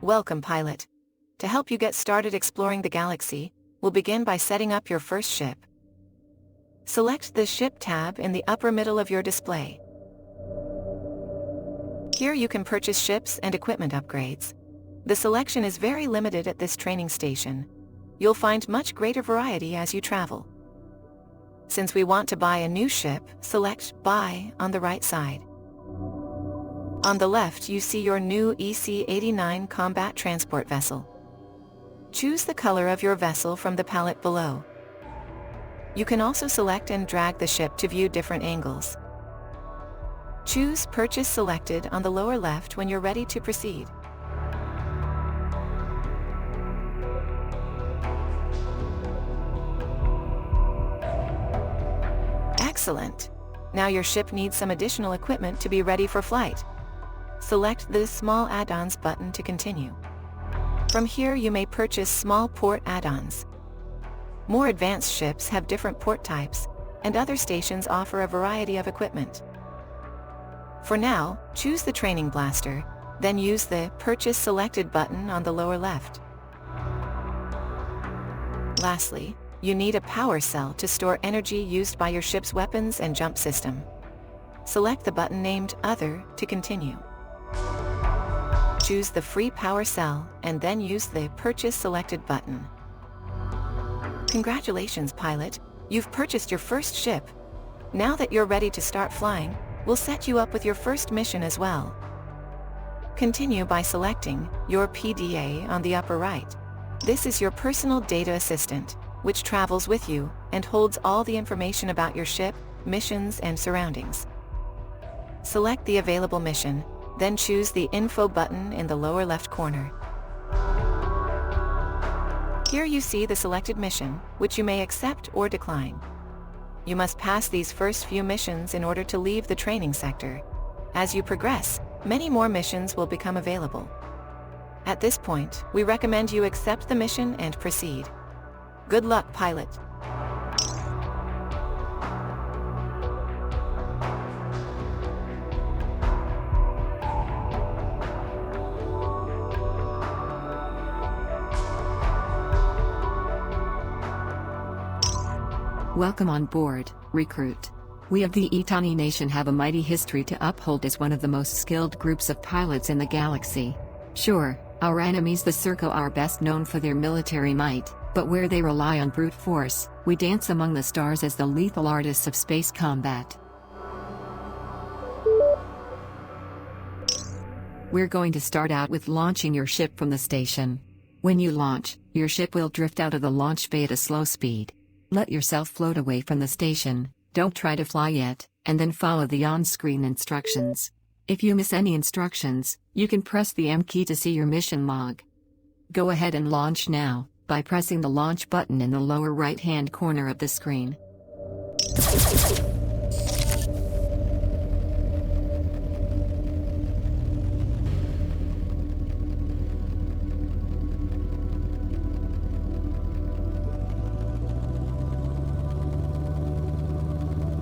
Welcome, pilot. To help you get started exploring the galaxy, we'll begin by setting up your first ship. Select the Ship tab in the upper middle of your display. Here you can purchase ships and equipment upgrades. The selection is very limited at this training station. You'll find much greater variety as you travel. Since we want to buy a new ship, select Buy on the right side. On the left you see your new EC-89 combat transport vessel. Choose the color of your vessel from the palette below. You can also select and drag the ship to view different angles. Choose Purchase Selected on the lower left when you're ready to proceed. Excellent! Now your ship needs some additional equipment to be ready for flight. Select the Small Add-ons button to continue. From here you may purchase small port add-ons. More advanced ships have different port types, and other stations offer a variety of equipment. For now, choose the Training Blaster, then use the Purchase Selected button on the lower left. Lastly, you need a power cell to store energy used by your ship's weapons and jump system. Select the button named Other to continue. Choose the free power cell and then use the Purchase Selected button. Congratulations, pilot! You've purchased your first ship. Now that you're ready to start flying, we'll set you up with your first mission as well. Continue by selecting your PDA on the upper right. This is your personal data assistant, which travels with you and holds all the information about your ship, missions, and surroundings. Select the available mission, then choose the Info button in the lower left corner. Here you see the selected mission, which you may accept or decline. You must pass these first few missions in order to leave the training sector. As you progress, many more missions will become available. At this point, we recommend you accept the mission and proceed. Good luck, pilot! Welcome on board, recruit. We of the Itani Nation have a mighty history to uphold as one of the most skilled groups of pilots in the galaxy. Sure, our enemies the Circo are best known for their military might, but where they rely on brute force, we dance among the stars as the lethal artists of space combat. We're going to start out with launching your ship from the station. When you launch, your ship will drift out of the launch bay at a slow speed. Let yourself float away from the station, don't try to fly yet, and then follow the on-screen instructions. If you miss any instructions, you can press the M key to see your mission log. Go ahead and launch now, by pressing the launch button in the lower right-hand corner of the screen.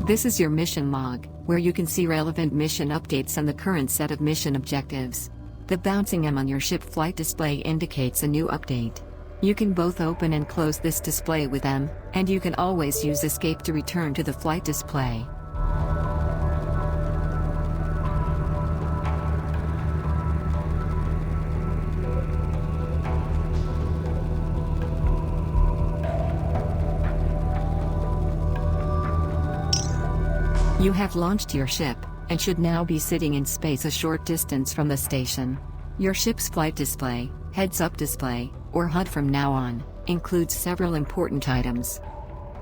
This is your mission log, where you can see relevant mission updates and the current set of mission objectives. The bouncing M on your ship flight display indicates a new update. You can both open and close this display with M, and you can always use Escape to return to the flight display. You have launched your ship, and should now be sitting in space a short distance from the station. Your ship's flight display, heads-up display, or HUD from now on, includes several important items.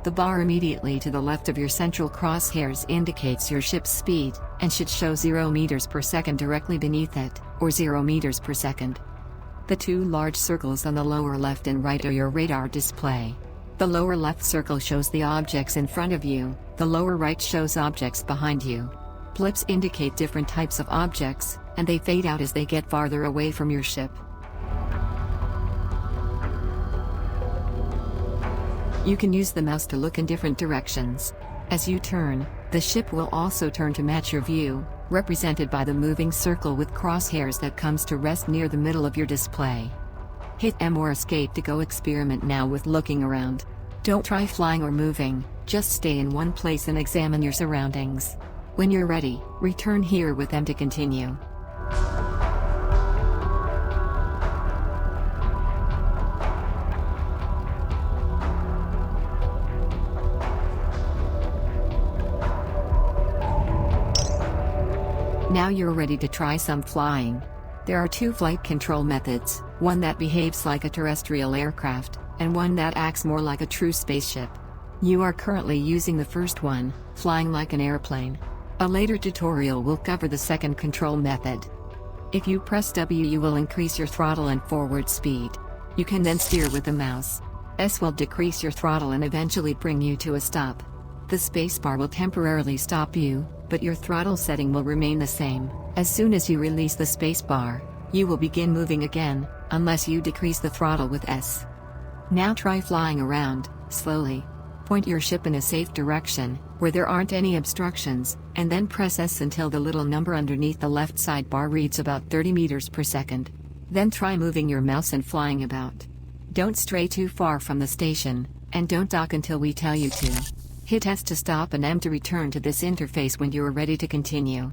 The bar immediately to the left of your central crosshairs indicates your ship's speed, and should show 0 meters per second directly beneath it, or 0 meters per second. The two large circles on the lower left and right are your radar display. The lower left circle shows the objects in front of you, the lower right shows objects behind you. Blips indicate different types of objects, and they fade out as they get farther away from your ship. You can use the mouse to look in different directions. As you turn, the ship will also turn to match your view, represented by the moving circle with crosshairs that comes to rest near the middle of your display. Hit M or escape to go experiment now with looking around. Don't try flying or moving, just stay in one place and examine your surroundings. When you're ready, return here with M to continue. Now you're ready to try some flying. There are two flight control methods, one that behaves like a terrestrial aircraft, and one that acts more like a true spaceship. You are currently using the first one, flying like an airplane. A later tutorial will cover the second control method. If you press W, you will increase your throttle and forward speed. You can then steer with the mouse. S will decrease your throttle and eventually bring you to a stop. The spacebar will temporarily stop you, but your throttle setting will remain the same. As soon as you release the spacebar, you will begin moving again, unless you decrease the throttle with S. Now try flying around, slowly. Point your ship in a safe direction, where there aren't any obstructions, and then press S until the little number underneath the left sidebar reads about 30 meters per second. Then try moving your mouse and flying about. Don't stray too far from the station, and don't dock until we tell you to. Hit S to stop and M to return to this interface when you are ready to continue.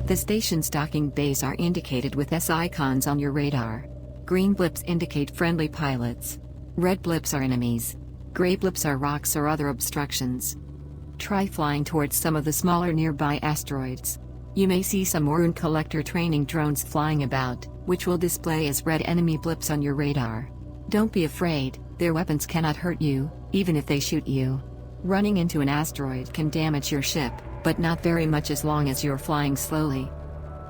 The station's docking bays are indicated with S icons on your radar. Green blips indicate friendly pilots. Red blips are enemies. Gray blips are rocks or other obstructions. Try flying towards some of the smaller nearby asteroids. You may see some Aroan collector training drones flying about, which will display as red enemy blips on your radar. Don't be afraid, their weapons cannot hurt you, even if they shoot you. Running into an asteroid can damage your ship, but not very much as long as you're flying slowly.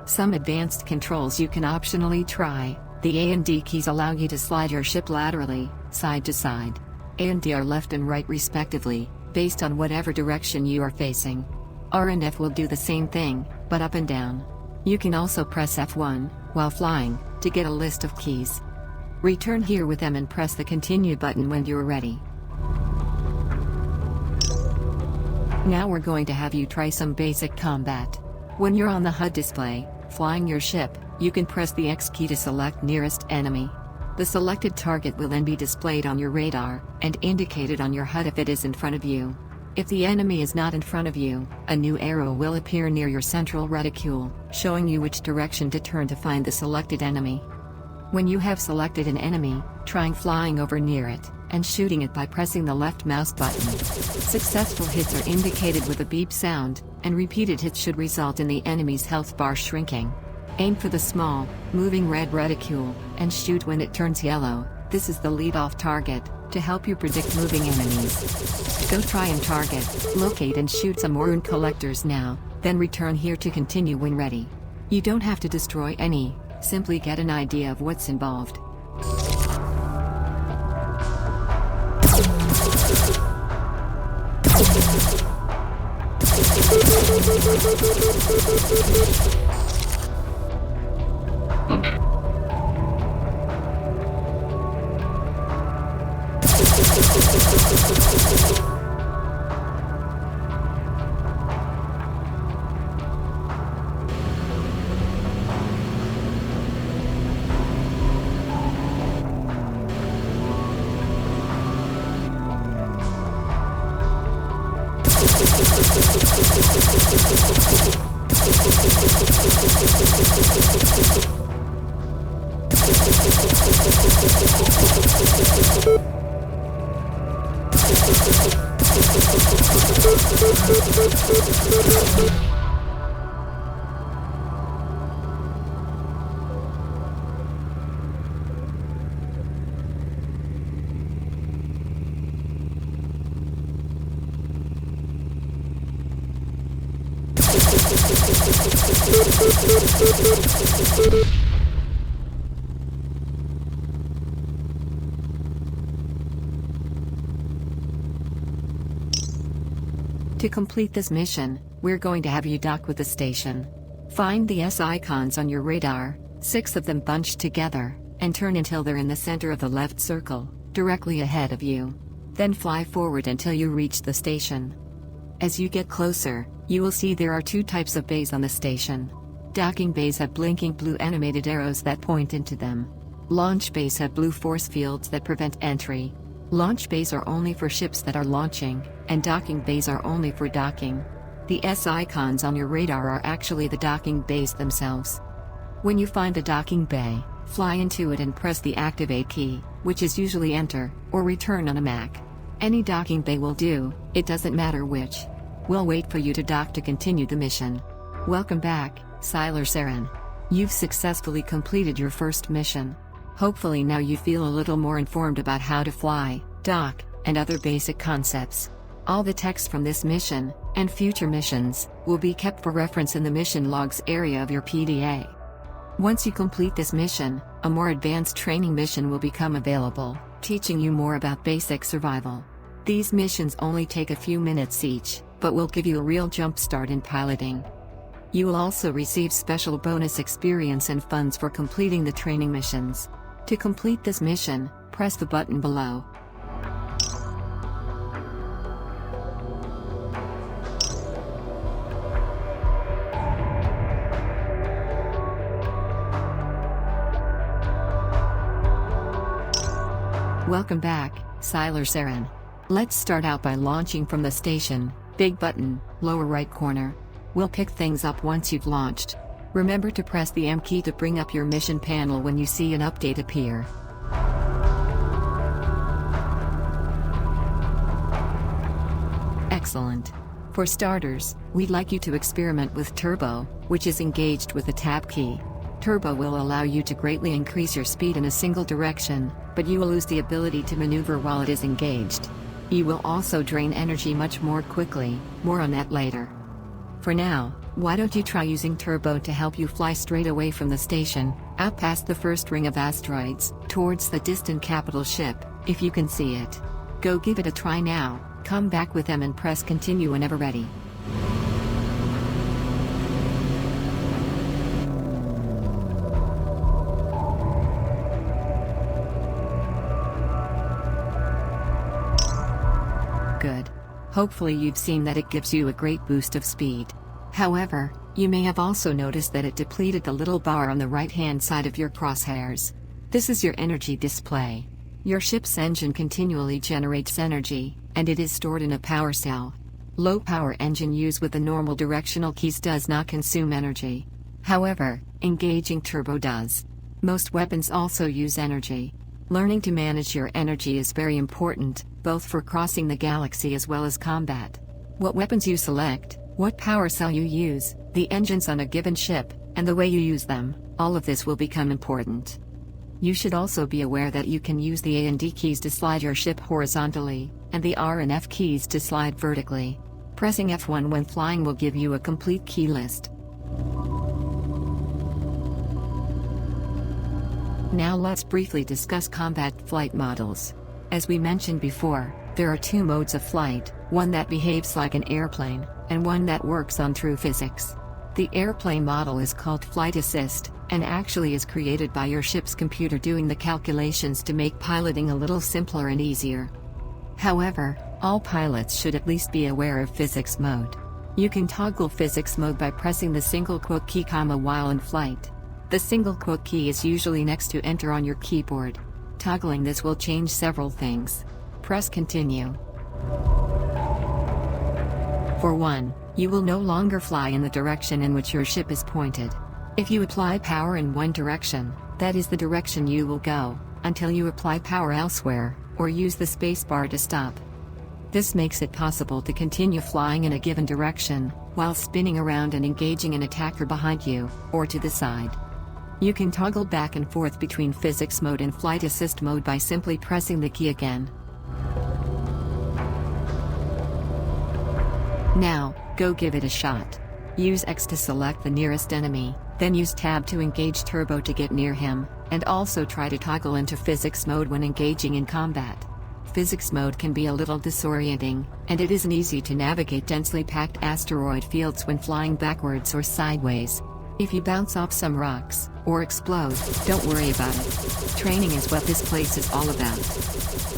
Some advanced controls you can optionally try. The A and D keys allow you to slide your ship laterally, side to side. A and D are left and right respectively, based on whatever direction you are facing. R and F will do the same thing, but up and down. You can also press F1, while flying, to get a list of keys. Return here with M and press the continue button when you're ready. Now we're going to have you try some basic combat. When you're on the HUD display, flying your ship, you can press the X key to select nearest enemy. The selected target will then be displayed on your radar, and indicated on your HUD if it is in front of you. If the enemy is not in front of you, a new arrow will appear near your central reticule, showing you which direction to turn to find the selected enemy. When you have selected an enemy, try flying over near it, and shooting it by pressing the left mouse button. Successful hits are indicated with a beep sound, and repeated hits should result in the enemy's health bar shrinking. Aim for the small, moving red reticule, and shoot when it turns yellow. This is the lead-off target, to help you predict moving enemies. Go try and target, locate and shoot some Aroan collectors now, then return here to continue when ready. You don't have to destroy any, simply get an idea of what's involved. To complete this mission, we're going to have you dock with the station. Find the S icons on your radar, 6 of them bunched together, and turn until they're in the center of the left circle. directly ahead of you. Then fly forward until you reach the station. As you get closer, you will see there are two types of bays on the station. Docking bays have blinking blue animated arrows that point into them. Launch bays have blue force fields that prevent entry. Launch bays are only for ships that are launching, and docking bays are only for docking. The S icons on your radar are actually the docking bays themselves. When you find a docking bay, fly into it and press the Activate key, which is usually Enter, or Return on a Mac. Any docking bay will do, it doesn't matter which. We'll wait for you to dock to continue the mission. Welcome back, Aaron. You've successfully completed your first mission. Hopefully now you feel a little more informed about how to fly, dock, and other basic concepts. All the text from this mission, and future missions, will be kept for reference in the mission logs area of your PDA. Once you complete this mission, a more advanced training mission will become available, teaching you more about basic survival. These missions only take a few minutes each, but will give you a real jump start in piloting. You will also receive special bonus experience and funds for completing the training missions. To complete this mission, press the button below. Welcome back, Aaron. Let's start out by launching from the station, big button, lower right corner. We'll pick things up once you've launched. Remember to press the M key to bring up your mission panel when you see an update appear. Excellent. For starters, we'd like you to experiment with Turbo, which is engaged with the Tab key. Turbo will allow you to greatly increase your speed in a single direction, but you will lose the ability to maneuver while it is engaged. You will also drain energy much more quickly, more on that later. For now, why don't you try using Turbo to help you fly straight away from the station, out past the first ring of asteroids, towards the distant capital ship, if you can see it. Go give it a try now, come back with them and press continue whenever ready. Good. Hopefully you've seen that it gives you a great boost of speed. However, you may have also noticed that it depleted the little bar on the right-hand side of your crosshairs. This is your energy display. Your ship's engine continually generates energy, and it is stored in a power cell. Low-power engine used with the normal directional keys does not consume energy. However, engaging Turbo does. Most weapons also use energy. Learning to manage your energy is very important, both for crossing the galaxy as well as combat. What weapons you select, what power cell you use, the engines on a given ship, and the way you use them, all of this will become important. You should also be aware that you can use the A and D keys to slide your ship horizontally, and the R and F keys to slide vertically. Pressing F1 when flying will give you a complete key list. Now let's briefly discuss combat flight models. As we mentioned before, there are two modes of flight, one that behaves like an airplane, and one that works on true physics. The airplane model is called Flight Assist, and actually is created by your ship's computer doing the calculations to make piloting a little simpler and easier. However, all pilots should at least be aware of physics mode. You can toggle physics mode by pressing the single quote key, while in flight. The single quote key is usually next to Enter on your keyboard. Toggling this will change several things. Press Continue. For one, you will no longer fly in the direction in which your ship is pointed. If you apply power in one direction, that is the direction you will go, until you apply power elsewhere, or use the spacebar to stop. This makes it possible to continue flying in a given direction, while spinning around and engaging an attacker behind you, or to the side. You can toggle back and forth between physics mode and flight assist mode by simply pressing the key again. Now, go give it a shot. Use X to select the nearest enemy, then use Tab to engage Turbo to get near him, and also try to toggle into physics mode when engaging in combat. Physics mode can be a little disorienting, and it isn't easy to navigate densely packed asteroid fields when flying backwards or sideways. If you bounce off some rocks, or explode, don't worry about it. Training is what this place is all about.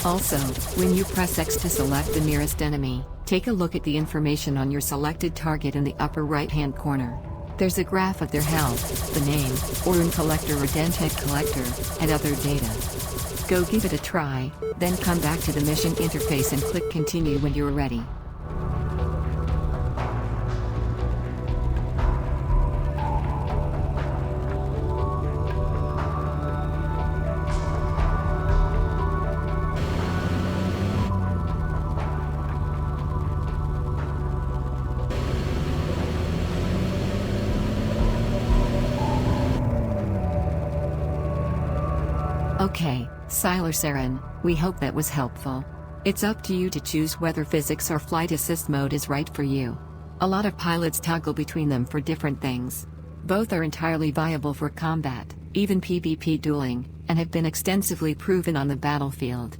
Also, when you press X to select the nearest enemy, take a look at the information on your selected target in the upper right-hand corner. There's a graph of their health, the name, Aroan collector or Dentech collector, and other data. Go give it a try, then come back to the mission interface and click continue when you're ready. Okay, Siler, we hope that was helpful. It's up to you to choose whether physics or flight assist mode is right for you. A lot of pilots toggle between them for different things. Both are entirely viable for combat, even PvP dueling, and have been extensively proven on the battlefield.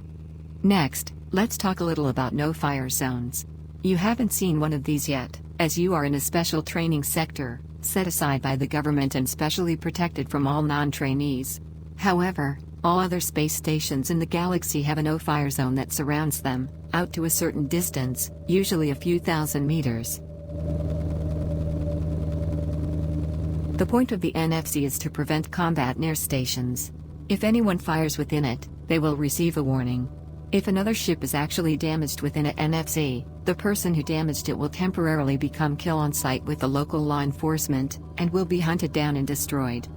Next, let's talk a little about no-fire zones. You haven't seen one of these yet, as you are in a special training sector, set aside by the government and specially protected from all non-trainees. However, all other space stations in the galaxy have a no-fire zone that surrounds them, out to a certain distance, usually a few thousand meters. The point of the NFC is to prevent combat near stations. If anyone fires within it, they will receive a warning. If another ship is actually damaged within an NFC, the person who damaged it will temporarily become kill on sight with the local law enforcement, and will be hunted down and destroyed.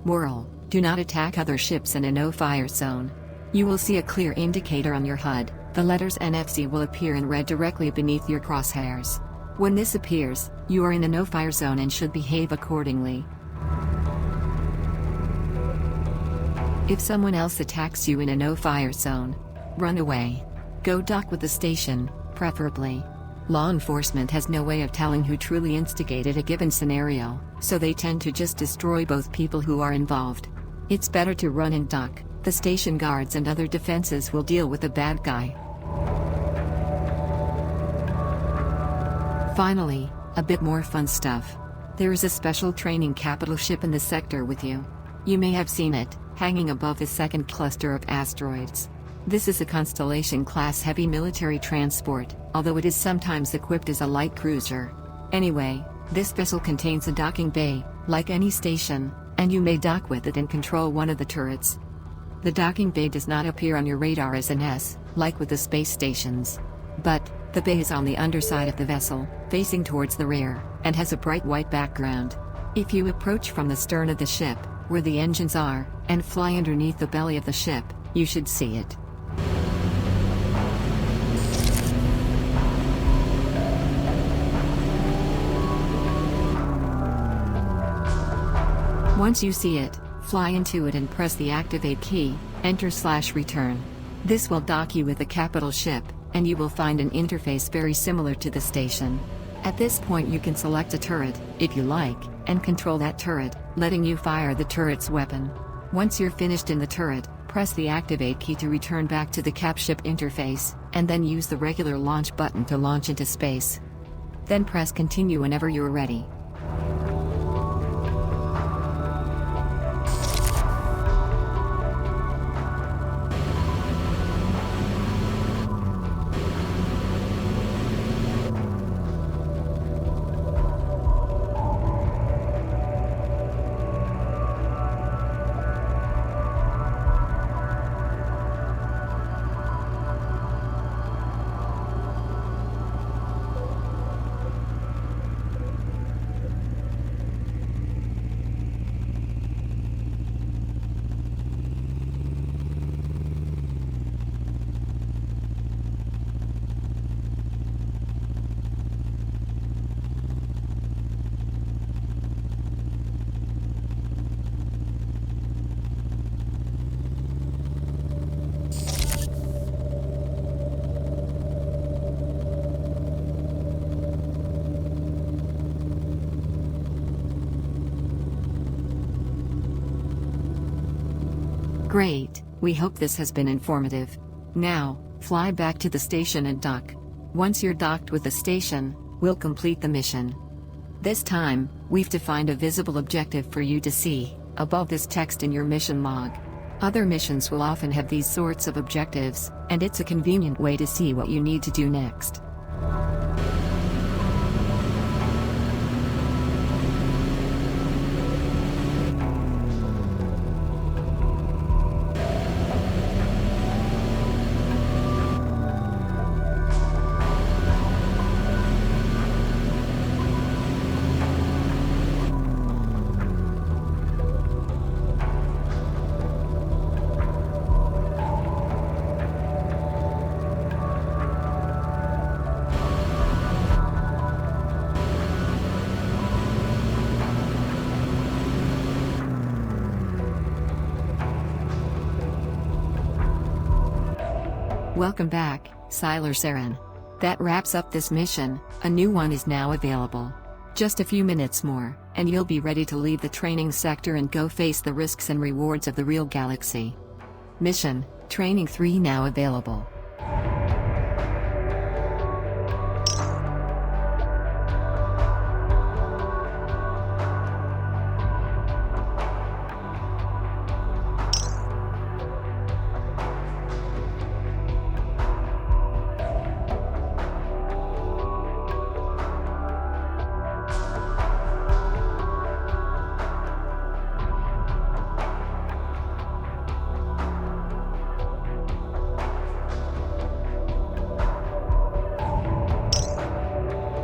Moral: do not attack other ships in a no-fire zone. You will see a clear indicator on your HUD. The letters NFC will appear in red directly beneath your crosshairs. When this appears, you are in a no-fire zone and should behave accordingly. If someone else attacks you in a no-fire zone, run away. Go dock with the station, preferably. Law enforcement has no way of telling who truly instigated a given scenario, so they tend to just destroy both people who are involved. It's better to run and duck. The station guards and other defenses will deal with the bad guy. Finally, a bit more fun stuff. There is a special training capital ship in the sector with you. You may have seen it, hanging above the second cluster of asteroids. This is a Constellation-class heavy military transport, although it is sometimes equipped as a light cruiser. Anyway, this vessel contains a docking bay, like any station, and you may dock with it and control one of the turrets. The docking bay does not appear on your radar as an S, like with the space stations. But, the bay is on the underside of the vessel, facing towards the rear, and has a bright white background. If you approach from the stern of the ship, where the engines are, and fly underneath the belly of the ship, you should see it. Once you see it, fly into it and press the activate key, enter/return. This will dock you with the capital ship, and you will find an interface very similar to the station. At this point you can select a turret, if you like, and control that turret, letting you fire the turret's weapon. Once you're finished in the turret, press the activate key to return back to the cap ship interface, and then use the regular launch button to launch into space. Then press continue whenever you're ready. Great, we hope this has been informative. Now, fly back to the station and dock. Once you're docked with the station, we'll complete the mission. This time, We've defined a visible objective for you to see, above this text in your mission log. Other missions will often have these sorts of objectives, and it's a convenient way to see what you need to do next. Welcome back, Aroan. That wraps up this mission. A new one is now available. Just a few minutes more, and you'll be ready to leave the training sector and go face the risks and rewards of the real galaxy. Mission, Training 3 now available.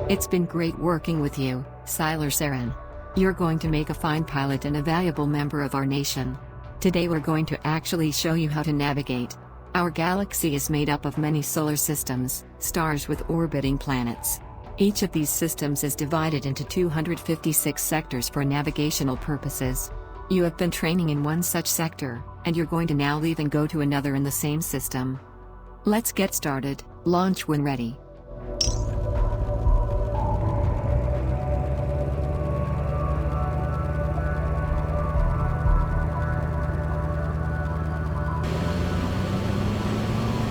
It's been great working with you, Aroan. You're going to make a fine pilot and a valuable member of our nation. Today we're going to actually show you how to navigate. Our galaxy is made up of many solar systems, stars with orbiting planets. Each of these systems is divided into 256 sectors for navigational purposes. You have been training in one such sector, and you're going to now leave and go to another in the same system. Let's get started. Launch when ready.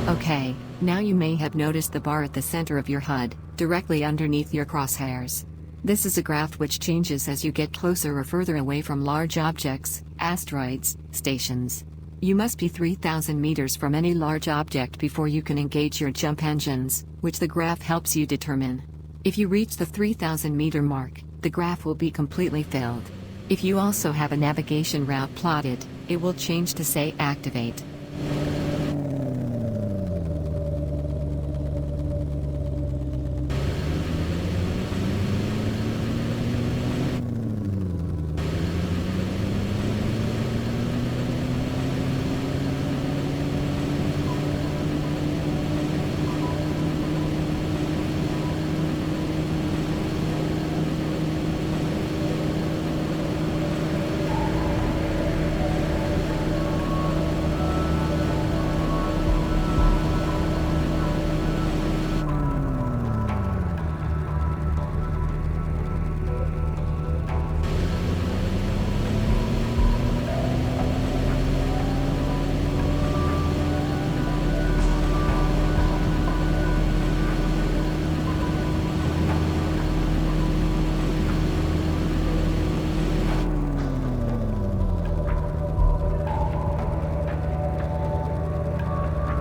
Okay, now you may have noticed the bar at the center of your HUD, directly underneath your crosshairs. This is a graph which changes as you get closer or further away from large objects, asteroids, stations. You must be 3,000 meters from any large object before you can engage your jump engines, which the graph helps you determine. If you reach the 3,000 meter mark, the graph will be completely filled. If you also have a navigation route plotted, it will change to say activate.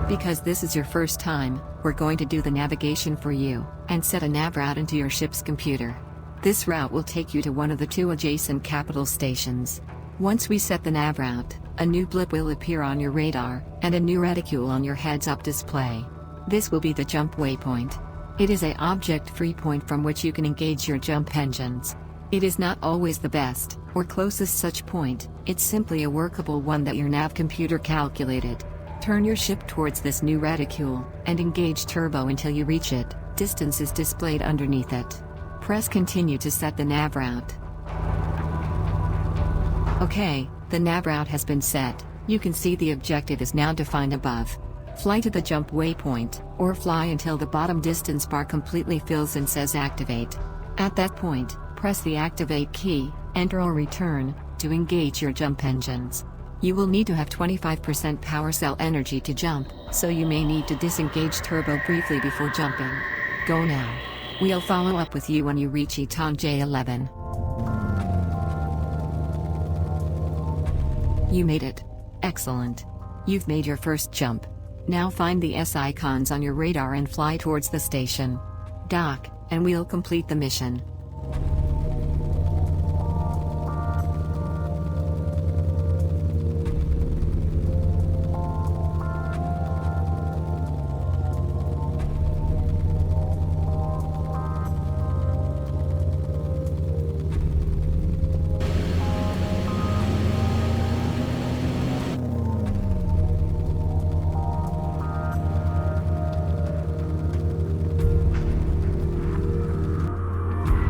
Because this is your first time, we're going to do the navigation for you, and set a nav route into your ship's computer. This route will take you to one of the two adjacent capital stations. Once we set the nav route, a new blip will appear on your radar, and a new reticule on your heads-up display. This will be the jump waypoint. It is an object-free point from which you can engage your jump engines. It is not always the best, or closest such point, it's simply a workable one that your nav computer calculated. Turn your ship towards this new reticule, and engage turbo until you reach it. Distance is displayed underneath it. Press continue to set the nav route. Okay, the nav route has been set. You can see the objective is now defined above. Fly to the jump waypoint, or fly until the bottom distance bar completely fills and says activate. At that point, press the activate key, enter or return, to engage your jump engines. You will need to have 25% power cell energy to jump, so you may need to disengage turbo briefly before jumping. Go now. We'll follow up with you when you reach Eton J11. You made it. Excellent. You've made your first jump. Now find the S icons on your radar and fly towards the station. Dock, and we'll complete the mission.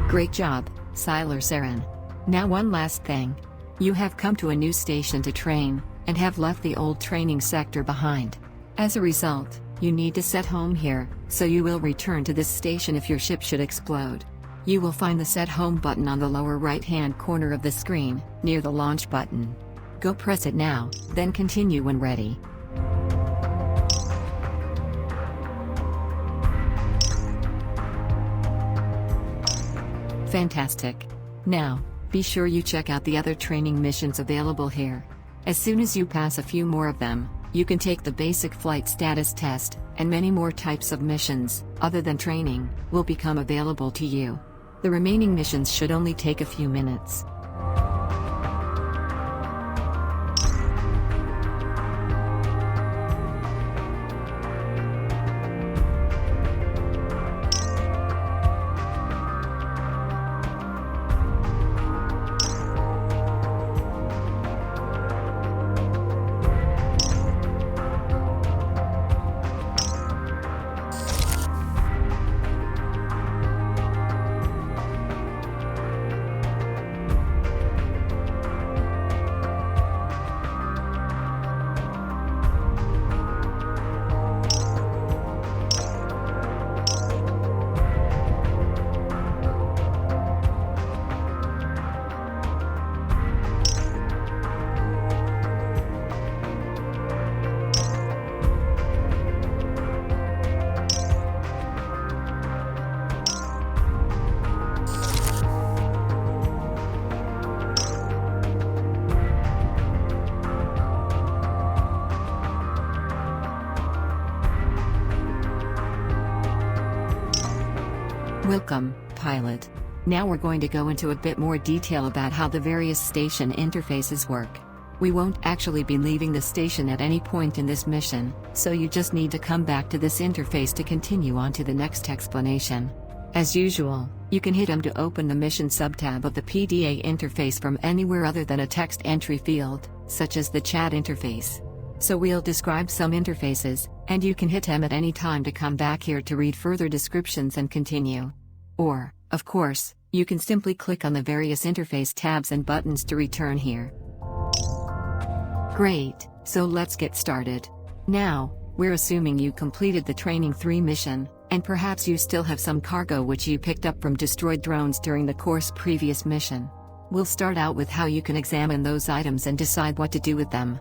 Great job, Siler. Now one last thing. You have come to a new station to train, and have left the old training sector behind. As a result, you need to set home here, so you will return to this station if your ship should explode. You will find the Set Home button on the lower right-hand corner of the screen, near the Launch button. Go press it now, then continue when ready. Fantastic. Now, be sure you check out the other training missions available here. As soon as you pass a few more of them, you can take the basic flight status test, and many more types of missions, other than training, will become available to you. The remaining missions should only take a few minutes. Welcome, pilot. Now we're going to go into a bit more detail about how the various station interfaces work. We won't actually be leaving the station at any point in this mission, so you just need to come back to this interface to continue on to the next explanation. As usual, you can hit M to open the mission subtab of the PDA interface from anywhere other than a text entry field, such as the chat interface. So we'll describe some interfaces, and you can hit M at any time to come back here to read further descriptions and continue. Or, of course, you can simply click on the various interface tabs and buttons to return here. Great, so let's get started. Now, we're assuming you completed the Training 3 mission, and perhaps you still have some cargo which you picked up from destroyed drones during the course's previous mission. We'll start out with how you can examine those items and decide what to do with them.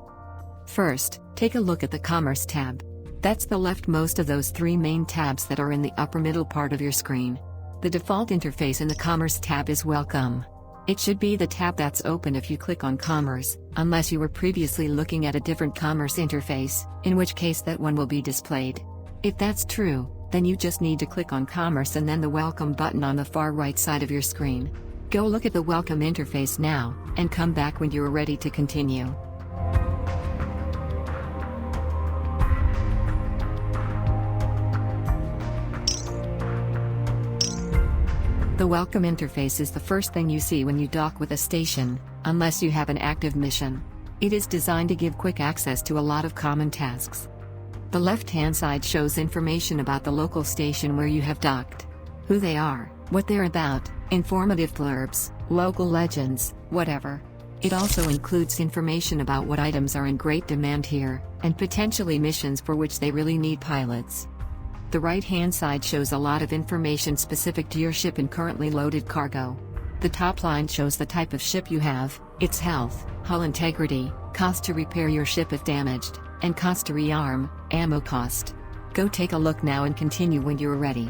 First, take a look at the Commerce tab. That's the leftmost of those 3 main tabs that are in the upper middle part of your screen. The default interface in the Commerce tab is Welcome. It should be the tab that's open if you click on Commerce, unless you were previously looking at a different Commerce interface, in which case that one will be displayed. If that's true, then you just need to click on Commerce and then the Welcome button on the far right side of your screen. Go look at the Welcome interface now, and come back when you are ready to continue. The Welcome interface is the first thing you see when you dock with a station, unless you have an active mission. It is designed to give quick access to a lot of common tasks. The left-hand side shows information about the local station where you have docked. Who they are, what they're about, informative blurbs, local legends, whatever. It also includes information about what items are in great demand here, and potentially missions for which they really need pilots. The right-hand side shows a lot of information specific to your ship and currently loaded cargo. The top line shows the type of ship you have, its health, hull integrity, cost to repair your ship if damaged, and cost to rearm, ammo cost. Go take a look now and continue when you're ready.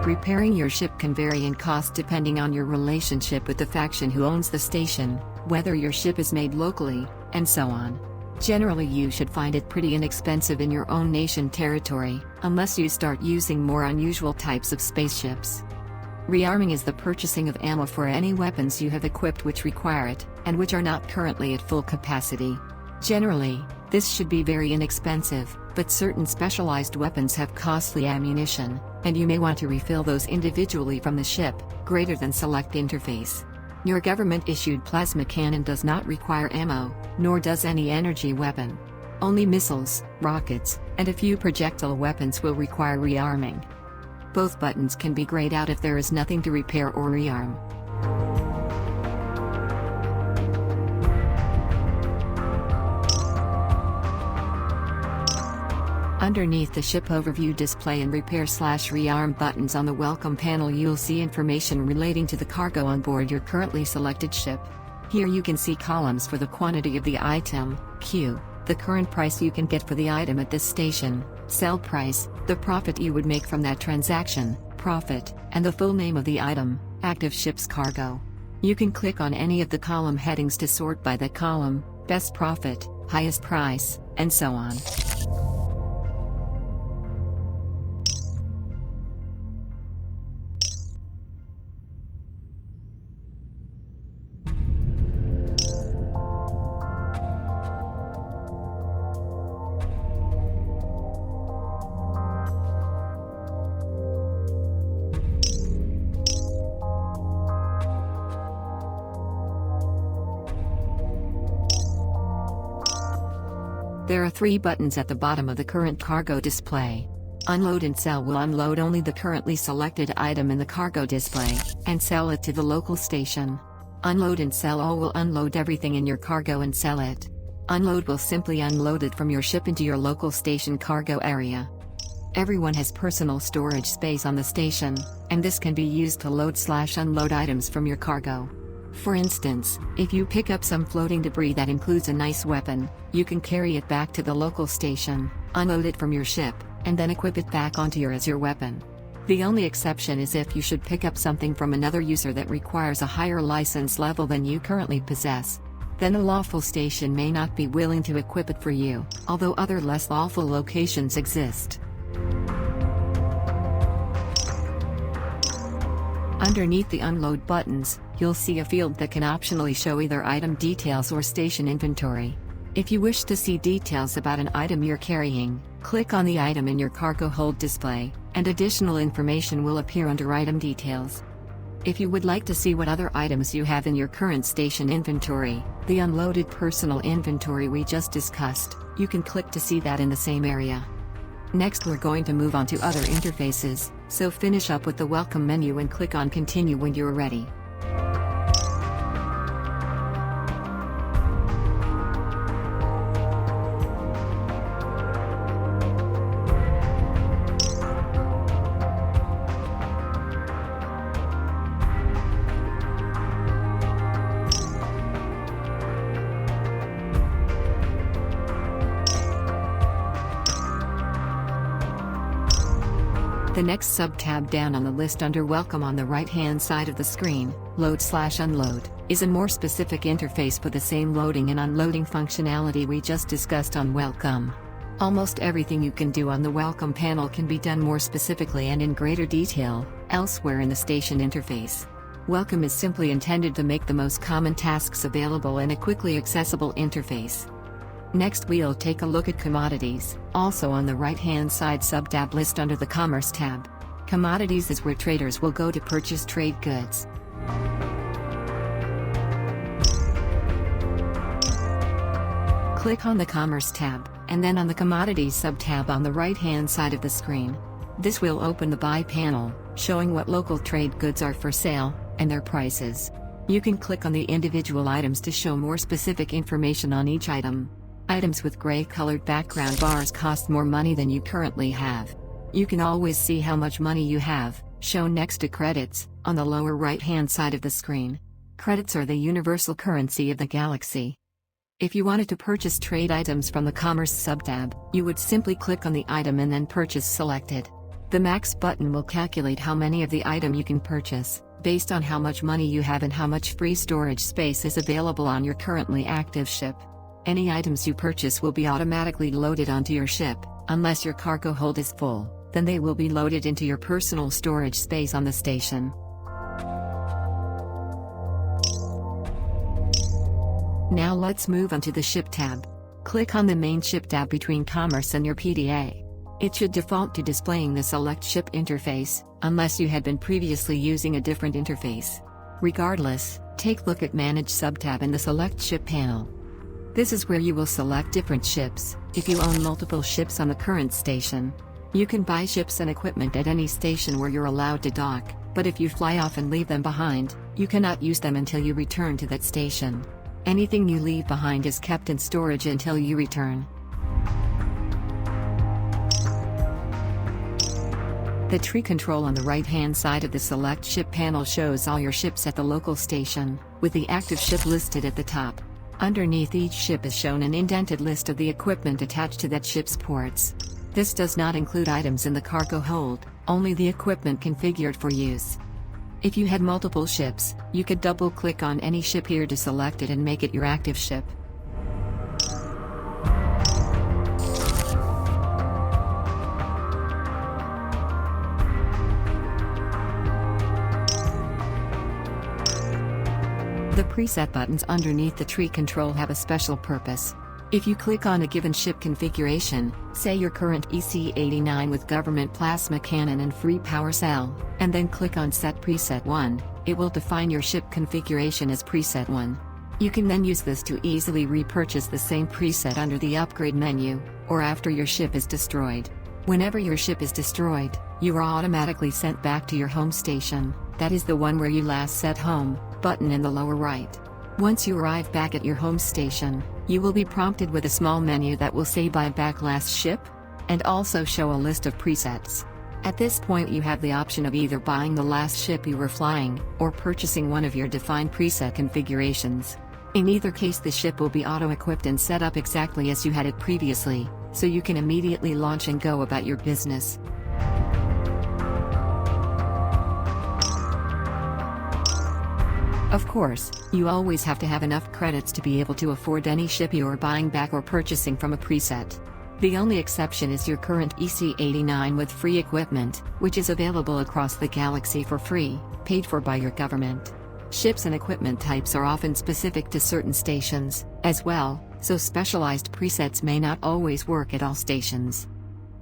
Repairing your ship can vary in cost depending on your relationship with the faction who owns the station, whether your ship is made locally, and so on. Generally, you should find it pretty inexpensive in your own nation territory, unless you start using more unusual types of spaceships. Rearming is the purchasing of ammo for any weapons you have equipped which require it, and which are not currently at full capacity. Generally, this should be very inexpensive, but certain specialized weapons have costly ammunition, and you may want to refill those individually from the ship, greater than select interface. Your government-issued plasma cannon does not require ammo, nor does any energy weapon. Only missiles, rockets, and a few projectile weapons will require rearming. Both buttons can be grayed out if there is nothing to repair or rearm. Underneath the ship overview display and repair/rearm buttons on the welcome panel, you'll see information relating to the cargo on board your currently selected ship. Here you can see columns for the quantity of the item, Q, the current price you can get for the item at this station, sell price, the profit you would make from that transaction, profit, and the full name of the item, active ship's cargo. You can click on any of the column headings to sort by the column, best profit, highest price, and so on. There are 3 buttons at the bottom of the current cargo display. Unload and Sell will unload only the currently selected item in the cargo display, and sell it to the local station. Unload and Sell All will unload everything in your cargo and sell it. Unload will simply unload it from your ship into your local station cargo area. Everyone has personal storage space on the station, and this can be used to load/unload items from your cargo. For instance, if you pick up some floating debris that includes a nice weapon, you can carry it back to the local station, unload it from your ship, and then equip it back onto your weapon. The only exception is if you should pick up something from another user that requires a higher license level than you currently possess. Then a lawful station may not be willing to equip it for you, although other less lawful locations exist. Underneath the unload buttons, you'll see a field that can optionally show either item details or station inventory. If you wish to see details about an item you're carrying, click on the item in your cargo hold display, and additional information will appear under item details. If you would like to see what other items you have in your current station inventory, the unloaded personal inventory we just discussed, you can click to see that in the same area. Next, we're going to move on to other interfaces, so finish up with the welcome menu and click on continue when you're ready. The next sub-tab down on the list under Welcome on the right-hand side of the screen, Load/Unload, is a more specific interface for the same loading and unloading functionality we just discussed on Welcome. Almost everything you can do on the Welcome panel can be done more specifically and in greater detail elsewhere in the station interface. Welcome is simply intended to make the most common tasks available in a quickly accessible interface. Next, we'll take a look at Commodities, also on the right-hand side sub-tab list under the Commerce tab. Commodities is where traders will go to purchase trade goods. Click on the Commerce tab, and then on the Commodities sub-tab on the right-hand side of the screen. This will open the Buy panel, showing what local trade goods are for sale, and their prices. You can click on the individual items to show more specific information on each item. Items with gray-colored background bars cost more money than you currently have. You can always see how much money you have, shown next to credits, on the lower right-hand side of the screen. Credits are the universal currency of the galaxy. If you wanted to purchase trade items from the Commerce sub-tab, you would simply click on the item and then Purchase selected. The Max button will calculate how many of the item you can purchase, based on how much money you have and how much free storage space is available on your currently active ship. Any items you purchase will be automatically loaded onto your ship, unless your cargo hold is full, then they will be loaded into your personal storage space on the station. Now let's move on to the Ship tab. Click on the main Ship tab between Commerce and your PDA. It should default to displaying the Select Ship interface, unless you had been previously using a different interface. Regardless, take a look at Manage subtab in the Select Ship panel. This is where you will select different ships, if you own multiple ships on the current station. You can buy ships and equipment at any station where you're allowed to dock, but if you fly off and leave them behind, you cannot use them until you return to that station. Anything you leave behind is kept in storage until you return. The tree control on the right-hand side of the Select Ship panel shows all your ships at the local station, with the active ship listed at the top. Underneath each ship is shown an indented list of the equipment attached to that ship's ports. This does not include items in the cargo hold, only the equipment configured for use. If you had multiple ships, you could double-click on any ship here to select it and make it your active ship. The preset buttons underneath the tree control have a special purpose. If you click on a given ship configuration, say your current EC89 with government plasma cannon and free power cell, and then click on Set Preset 1, it will define your ship configuration as Preset 1. You can then use this to easily repurchase the same preset under the upgrade menu, or after your ship is destroyed. Whenever your ship is destroyed, you are automatically sent back to your home station, that is the one where you last set home, button in the lower right. Once you arrive back at your home station, you will be prompted with a small menu that will say Buy Back Last Ship, and also show a list of presets. At this point you have the option of either buying the last ship you were flying, or purchasing one of your defined preset configurations. In either case the ship will be auto-equipped and set up exactly as you had it previously, so you can immediately launch and go about your business. Of course, you always have to have enough credits to be able to afford any ship you are buying back or purchasing from a preset. The only exception is your current EC89 with free equipment, which is available across the galaxy for free, paid for by your government. Ships and equipment types are often specific to certain stations, as well, so specialized presets may not always work at all stations.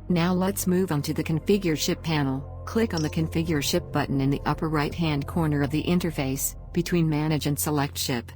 Now let's move on to the Configure Ship panel. Click on the Configure Ship button in the upper right-hand corner of the interface, between Manage and Select Ship.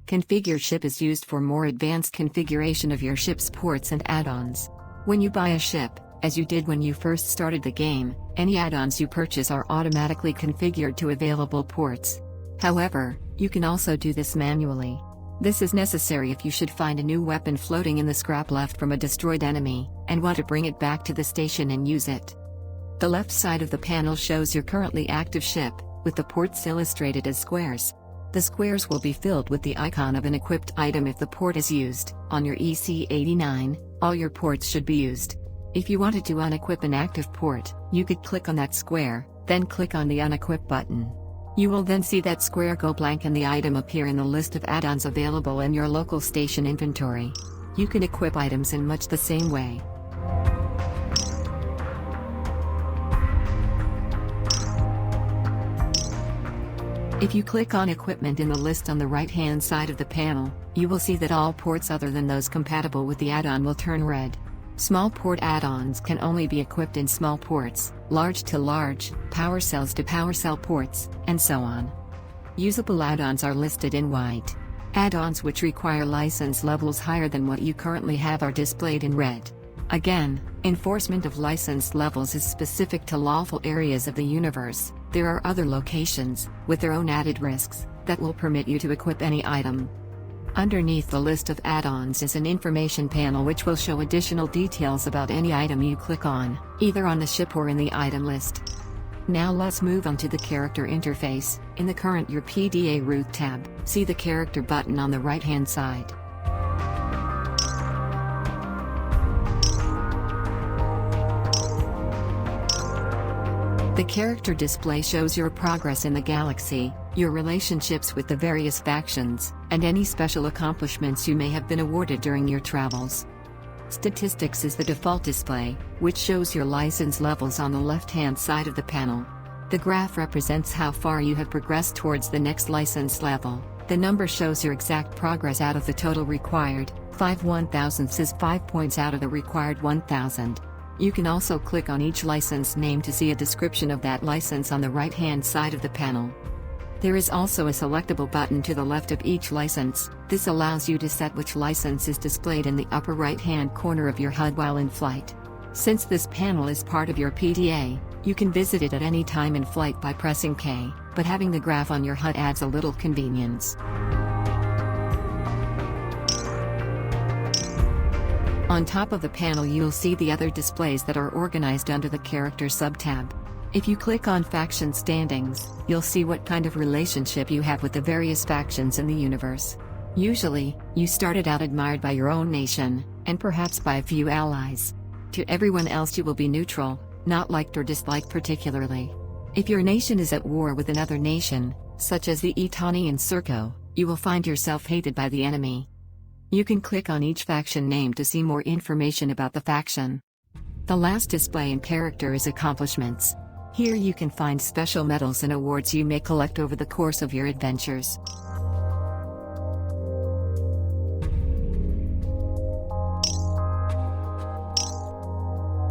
Configure Ship is used for more advanced configuration of your ship's ports and add-ons. When you buy a ship, as you did when you first started the game, any add-ons you purchase are automatically configured to available ports. However, you can also do this manually. This is necessary if you should find a new weapon floating in the scrap left from a destroyed enemy, and want to bring it back to the station and use it. The left side of the panel shows your currently active ship, with the ports illustrated as squares. The squares will be filled with the icon of an equipped item if the port is used. On your EC89, all your ports should be used. If you wanted to unequip an active port, you could click on that square, then click on the Unequip button. You will then see that square go blank and the item appear in the list of add-ons available in your local station inventory. You can equip items in much the same way. If you click on Equipment in the list on the right-hand side of the panel, you will see that all ports other than those compatible with the add-on will turn red. Small port add-ons can only be equipped in small ports, large to large, power cells to power cell ports, and so on. Usable add-ons are listed in white. Add-ons which require license levels higher than what you currently have are displayed in red. Again, enforcement of license levels is specific to lawful areas of the universe. There are other locations, with their own added risks, that will permit you to equip any item. Underneath the list of add-ons is an information panel which will show additional details about any item you click on, either on the ship or in the item list. Now let's move on to the character interface. In the current Your PDA Root tab, see the character button on the right-hand side. The character display shows your progress in the galaxy, your relationships with the various factions, and any special accomplishments you may have been awarded during your travels. Statistics is the default display, which shows your license levels on the left-hand side of the panel. The graph represents how far you have progressed towards the next license level. The number shows your exact progress out of the total required. 5 1,000ths is 5 points out of the required 1,000. You can also click on each license name to see a description of that license on the right-hand side of the panel. There is also a selectable button to the left of each license. This allows you to set which license is displayed in the upper right-hand corner of your HUD while in flight. Since this panel is part of your PDA, you can visit it at any time in flight by pressing K, but having the graph on your HUD adds a little convenience. On top of the panel you'll see the other displays that are organized under the Character sub-tab. If you click on Faction Standings, you'll see what kind of relationship you have with the various factions in the universe. Usually, you started out admired by your own nation, and perhaps by a few allies. To everyone else you will be neutral, not liked or disliked particularly. If your nation is at war with another nation, such as the Etani and Serco, you will find yourself hated by the enemy. You can click on each faction name to see more information about the faction. The last display in Character is Accomplishments. Here you can find special medals and awards you may collect over the course of your adventures.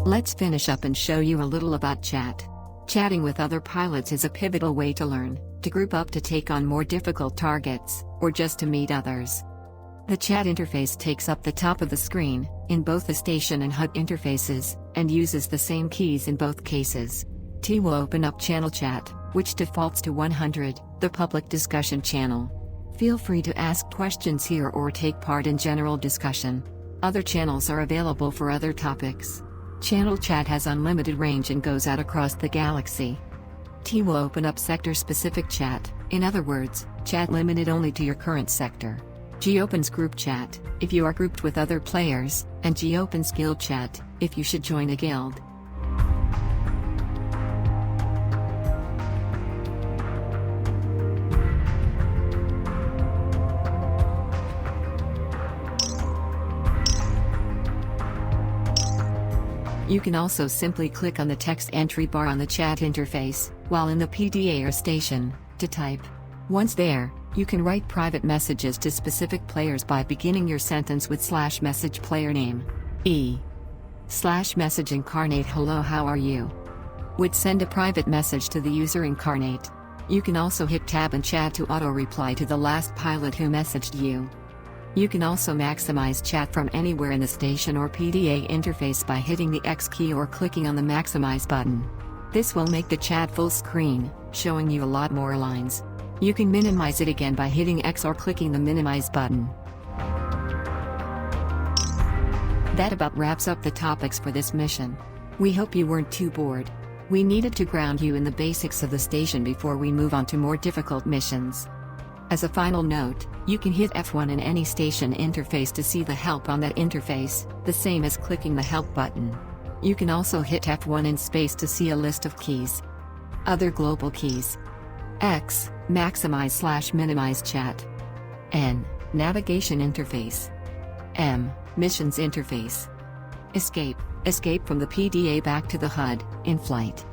Let's finish up and show you a little about chat. Chatting with other pilots is a pivotal way to learn, to group up to take on more difficult targets, or just to meet others. The chat interface takes up the top of the screen, in both the station and HUD interfaces, and uses the same keys in both cases. T will open up Channel Chat, which defaults to 100, the public discussion channel. Feel free to ask questions here or take part in general discussion. Other channels are available for other topics. Channel Chat has unlimited range and goes out across the galaxy. T will open up sector-specific chat, in other words, chat limited only to your current sector. G opens Group Chat, if you are grouped with other players, and G opens Guild Chat, if you should join a guild. You can also simply click on the text entry bar on the chat interface, while in the PDA or station, to type. Once there, you can write private messages to specific players by beginning your sentence with /message player name. /message incarnate hello how are you? Would send a private message to the user incarnate. You can also hit tab and chat to auto-reply to the last pilot who messaged you. You can also maximize chat from anywhere in the station or PDA interface by hitting the X key or clicking on the maximize button. This will make the chat full screen, showing you a lot more lines. You can minimize it again by hitting X or clicking the minimize button. That about wraps up the topics for this mission. We hope you weren't too bored. We needed to ground you in the basics of the station before we move on to more difficult missions. As a final note, you can hit F1 in any station interface to see the help on that interface, the same as clicking the help button. You can also hit F1 in space to see a list of keys. Other global keys. X, maximize/minimize chat. N, navigation interface. M, missions interface. Escape from the PDA back to the HUD, in flight.